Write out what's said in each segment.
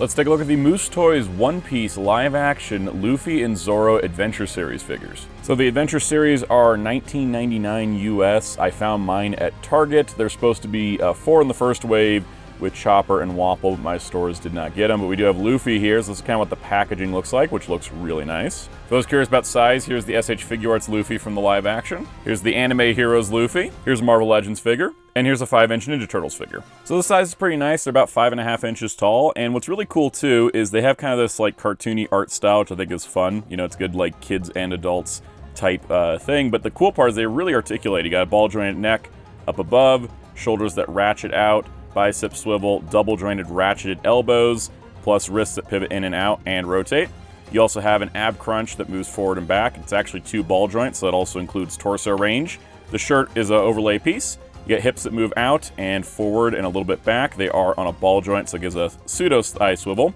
Let's take a look at the Moose Toys One Piece live-action Luffy and Zoro Adventure Series figures. So the Adventure Series are $19.99 US. I found mine at Target. They're supposed to be 4 in the first wave with Chopper and Wapple. My stores did not get them, but we do have Luffy here, so this is kind of what the packaging looks like, which looks really nice. For those curious about size, here's the SH Figuarts Luffy from the live action. Here's the Anime Heroes Luffy. Here's a Marvel Legends figure. And here's a 5-inch Ninja Turtles figure. So the size is pretty nice. They're about 5.5 inches tall. And what's really cool too is they have kind of this like cartoony art style, which I think is fun. You know, it's good like kids and adults type thing. But the cool part is they really articulate. You got a ball jointed neck up above, shoulders that ratchet out, bicep swivel, double jointed ratcheted elbows, plus wrists that pivot in and out and rotate. You also have an ab crunch that moves forward and back. It's actually 2 ball joints, so that also includes torso range. The shirt is an overlay piece. You get hips that move out and forward and a little bit back. They are on a ball joint, so it gives a pseudo thigh swivel.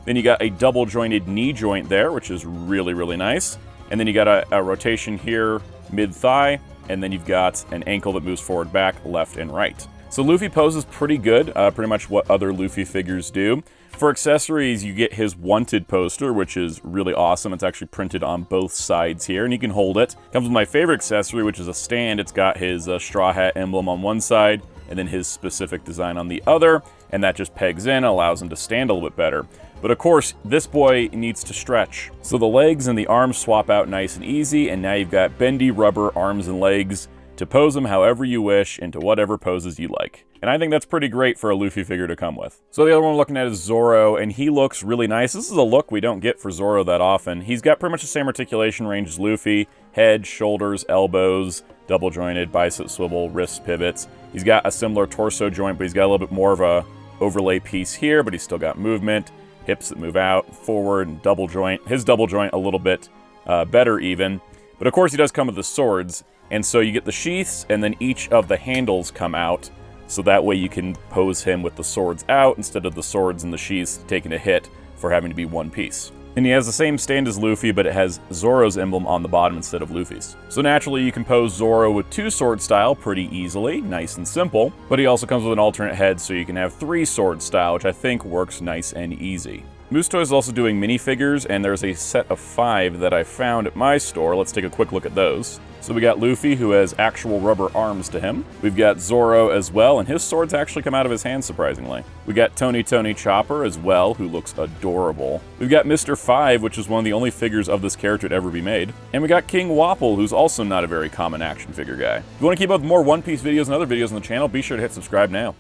Then you got a double jointed knee joint there, which is really, really nice. And then you got a rotation here, mid-thigh, and then you've got an ankle that moves forward, back, left, and right. So Luffy poses pretty good, pretty much what other Luffy figures do. For accessories, you get his Wanted poster, which is really awesome. It's actually printed on both sides here, and you can hold it. Comes with my favorite accessory, which is a stand. It's got his straw hat emblem on one side, and then his specific design on the other, and that just pegs in, allows him to stand a little bit better. But of course, this boy needs to stretch. So the legs and the arms swap out nice and easy, and now you've got bendy rubber arms and legs to pose them however you wish into whatever poses you like. And I think that's pretty great for a Luffy figure to come with. So the other one we're looking at is Zoro, and he looks really nice. This is a look we don't get for Zoro that often. He's got pretty much the same articulation range as Luffy. Head, shoulders, elbows, double jointed, bicep swivel, wrist pivots. He's got a similar torso joint, but he's got a little bit more of a overlay piece here, but he's still got movement, hips that move out, forward, and double joint. His double joint a little bit better even. But of course he does come with the swords, and so you get the sheaths, and then each of the handles come out, so that way you can pose him with the swords out instead of the swords and the sheaths taking a hit for having to be one piece. And he has the same stand as Luffy, but it has Zoro's emblem on the bottom instead of Luffy's. So naturally you can pose Zoro with 2 sword style pretty easily, nice and simple, but he also comes with an alternate head, so you can have 3 sword style, which I think works nice and easy. Moose Toys is also doing minifigures, and there's a set of 5 that I found at my store. Let's take a quick look at those. So we got Luffy, who has actual rubber arms to him. We've got Zoro as well, and his swords actually come out of his hands, surprisingly. We got Tony Chopper as well, who looks adorable. We've got Mr. 5, which is one of the only figures of this character to ever be made. And we got King Wapple, who's also not a very common action figure guy. If you want to keep up with more One Piece videos and other videos on the channel, be sure to hit subscribe now.